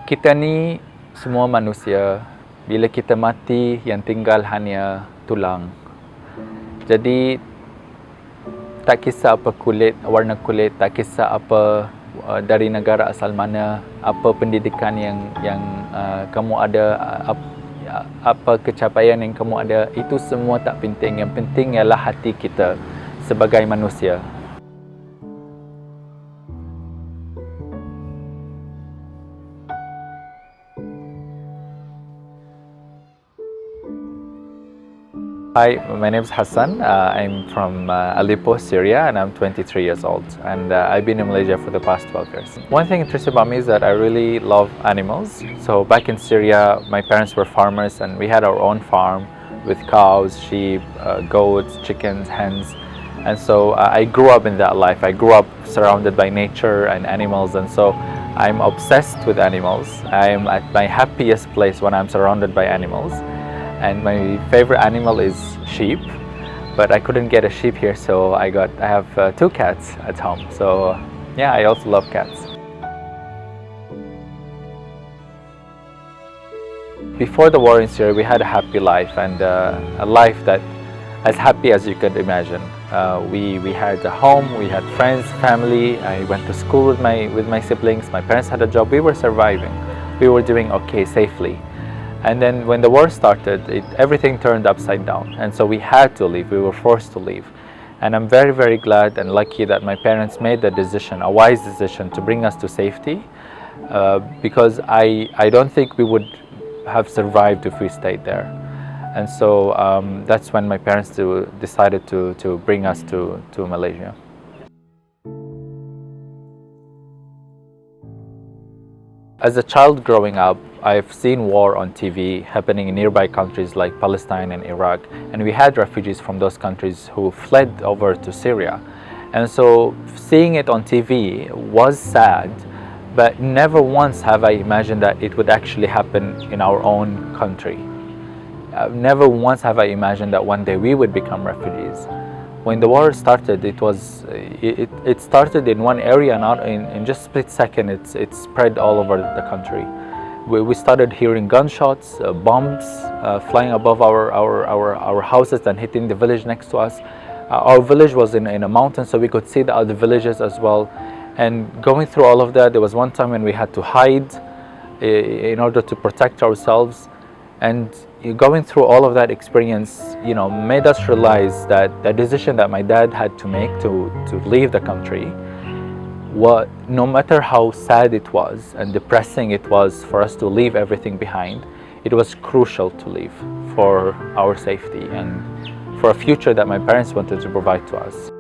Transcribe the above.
Kita ni semua manusia. Bila kita mati, yang tinggal hanya tulang. Jadi tak kisah apa kulit, warna kulit, tak kisah apa dari negara asal mana, apa pendidikan yang kamu ada, apa kecapaian yang kamu ada, itu semua tak penting. Yang penting ialah hati kita sebagai manusia. Hi, my name is Hasan. I'm from Aleppo, Syria, and I'm 23 years old. And I've been in Malaysia for the past 12 years. One thing interesting about me is that I really love animals. So back in Syria, my parents were farmers, and we had our own farm with cows, sheep, goats, chickens, hens. And so I grew up in that life. I grew up surrounded by nature and animals, and so I'm obsessed with animals. I'm at my happiest place when I'm surrounded by animals. And my favorite animal is sheep, but I couldn't get a sheep here, so I have 2 cats at home. So yeah, I also love cats. Before the war in Syria, we had a happy life, and a life that as happy as you could imagine. We had a home, we had friends, family. I went to school with my siblings. My parents had a job. We were surviving. We were doing okay safely. And then when the war started, everything turned upside down. And so we had to leave. We were forced to leave. And I'm very, very glad and lucky that my parents made the decision, a wise decision, to bring us to safety. Because I don't think we would have survived if we stayed there. And so that's when my parents decided to bring us to Malaysia. As a child growing up, I've seen war on TV happening in nearby countries like Palestine and Iraq, and we had refugees from those countries who fled over to Syria. And so seeing it on TV was sad, but never once have I imagined that it would actually happen in our own country. Never once have I imagined that one day we would become refugees. When the war started, it started in one area, and in just a split second it spread all over the country. We started hearing gunshots, bombs flying above our houses and hitting the village next to us. Our village was in a mountain, so we could see the other villages as well. And going through all of that, there was one time when we had to hide in order to protect ourselves. And going through all of that experience, made us realize that the decision that my dad had to make to leave the country, no matter how sad it was and depressing it was for us to leave everything behind, it was crucial to leave for our safety and for a future that my parents wanted to provide to us.